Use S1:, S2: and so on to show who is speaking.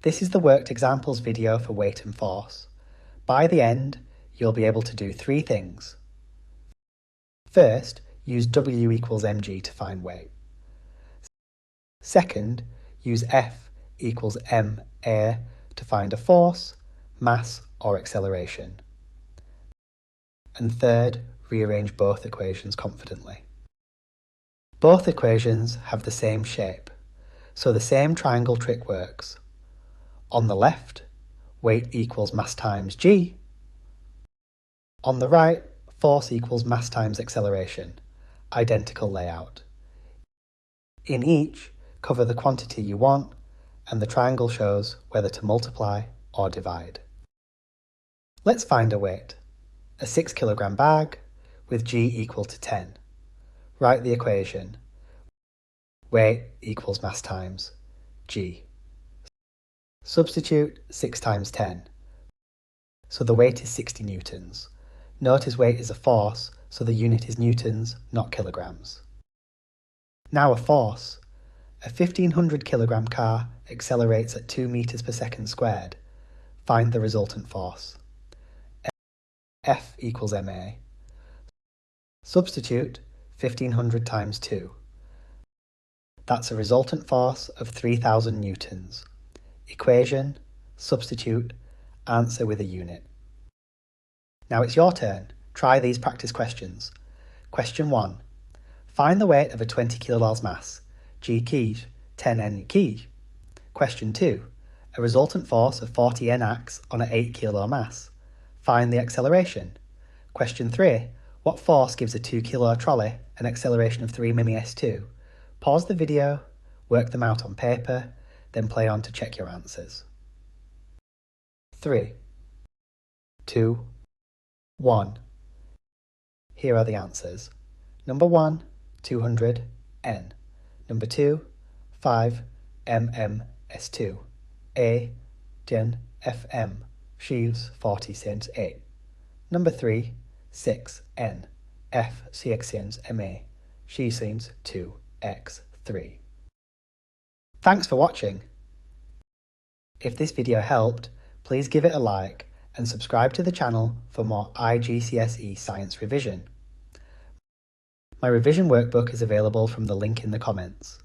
S1: This is the worked examples video for weight and force. By the end, you'll be able to do 3 things. First, use W equals mg to find weight. Second, use F equals ma to find a force, mass or acceleration. And third, rearrange both equations confidently. Both equations have the same shape, so the same triangle trick works. On the left, weight equals mass times g. On the right, force equals mass times acceleration. Identical layout. In each, cover the quantity you want, and the triangle shows whether to multiply or divide. Let's find a weight. A 6 kilogram bag with g equal to 10. Write the equation. Weight equals mass times g. Substitute 6 times 10. So the weight is 60 newtons. Notice weight is a force, so the unit is newtons, not kilograms. Now a force. A 1500 kilogram car accelerates at 2 meters per second squared. Find the resultant force. F equals ma. Substitute 1500 times 2. That's a resultant force of 3000 newtons. Equation, substitute, answer with a unit. Now it's your turn. Try these practice questions. Question 1. Find the weight of a 20 kilojoules mass, g kg, 10 n kg. Question 2. A resultant force of 40 n-ax on an 8 kilo mass. Find the acceleration. Question 3. What force gives a 2 kilo trolley an acceleration of 3 ms2? Pause the video, work them out on paper, then play on to check your answers. 3, 2, 1. Here are the answers. Number 1, 200 n. Number 2, 5 ms2. A, 10 fm. Sheaves 40 cents 8. Number 3, 6 n. F 6 cents ma. She seems 2x3. Thanks for watching. If this video helped, please give it a like and subscribe to the channel for more IGCSE science revision. My revision workbook is available from the link in the comments.